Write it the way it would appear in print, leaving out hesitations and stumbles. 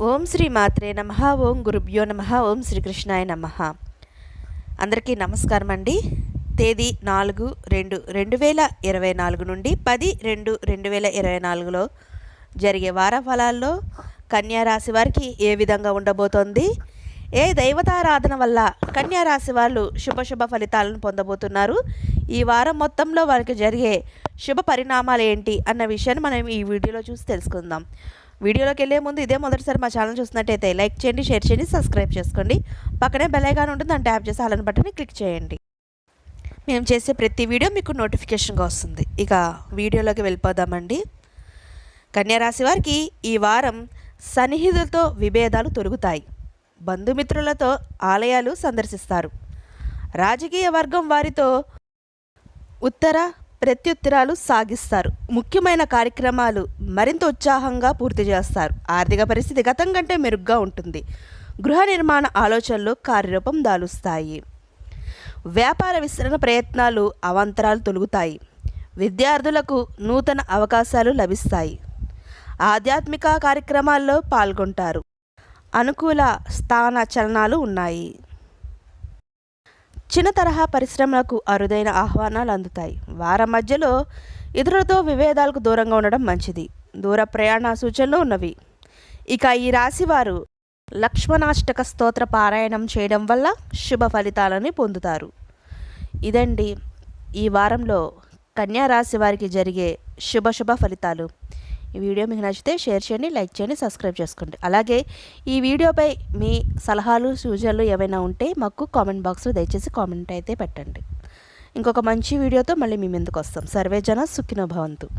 ఓం శ్రీ మాత్రే నమః. ఓం గురుభ్యో నమః. ఓం శ్రీకృష్ణాయ నమః. అందరికీ నమస్కారం అండి. తేదీ 4/2/2024 నుండి 10/2/2024లో జరిగే వార ఫలాల్లో కన్యా రాశి వారికి ఏ విధంగా ఉండబోతోంది, ఏ దైవతారాధన వల్ల కన్యా రాశి వాళ్ళు శుభ ఫలితాలను పొందబోతున్నారు, ఈ వారం మొత్తంలో వారికి జరిగే శుభ పరిణామాలు ఏంటి అన్న విషయాన్ని మనం ఈ వీడియోలో చూసి తెలుసుకుందాం. వీడియోలోకి వెళ్ళే ముందు ఇదే మొదటిసారి మా ఛానల్ చూసినట్టయితే లైక్ చేయండి, షేర్ చేయండి, సబ్స్క్రైబ్ చేసుకోండి. పక్కనే బెల్ ఐకాన్ ఉంటుంది, దాన్ని ట్యాప్ చేసి ఆల్ బటన్ని క్లిక్ చేయండి. మేము చేసే ప్రతి వీడియో మీకు నోటిఫికేషన్గా వస్తుంది. ఇక వీడియోలోకి వెళ్ళిపోదామండి. కన్యా రాశి వారికి ఈ వారం సన్నిహితులతో విభేదాలు తొలగుతాయి. బంధుమిత్రులతో ఆలయాలు సందర్శిస్తారు. రాజకీయ వర్గం వారితో ఉత్తర ప్రత్యుత్తరాలు సాగిస్తారు. ముఖ్యమైన కార్యక్రమాలు మరింత ఉత్సాహంగా పూర్తి చేస్తారు. ఆర్థిక పరిస్థితి గతం కంటే మెరుగ్గా ఉంటుంది. గృహ నిర్మాణ ఆలోచనలు కార్యరూపం దాలుస్తాయి. వ్యాపార విస్తరణ ప్రయత్నాలు అవాంతరాలు తొలగుతాయి. విద్యార్థులకు నూతన అవకాశాలు లభిస్తాయి. ఆధ్యాత్మిక కార్యక్రమాల్లో పాల్గొంటారు. అనుకూల స్థాన చలనాలు ఉన్నాయి. చిన్న తరహా పరిశ్రమలకు అరుదైన ఆహ్వానాలు అందుతాయి. వారం మధ్యలో ఇతరులతో విభేదాలకు దూరంగా ఉండడం మంచిది. దూర ప్రయాణ సూచనలు ఉన్నవి. ఇక ఈ రాశివారు లక్ష్మణాష్టక స్తోత్ర పారాయణం చేయడం వల్ల శుభ ఫలితాలని పొందుతారు. ఇదండి ఈ వారంలో కన్యా రాశి వారికి జరిగే శుభ ఫలితాలు. ఈ వీడియో మీకు నచ్చితే షేర్ చేయండి, లైక్ చేయండి, సబ్స్క్రైబ్ చేసుకోండి. అలాగే ఈ వీడియోపై మీ సలహాలు సూచనలు ఏవైనా ఉంటే మాకు కామెంట్ బాక్స్లో దయచేసి కామెంట్ అయితే పెట్టండి. ఇంకొక మంచి వీడియోతో మళ్ళీ మీ ముందుకు వస్తాం. సర్వే జన సుఖినో భవంతు.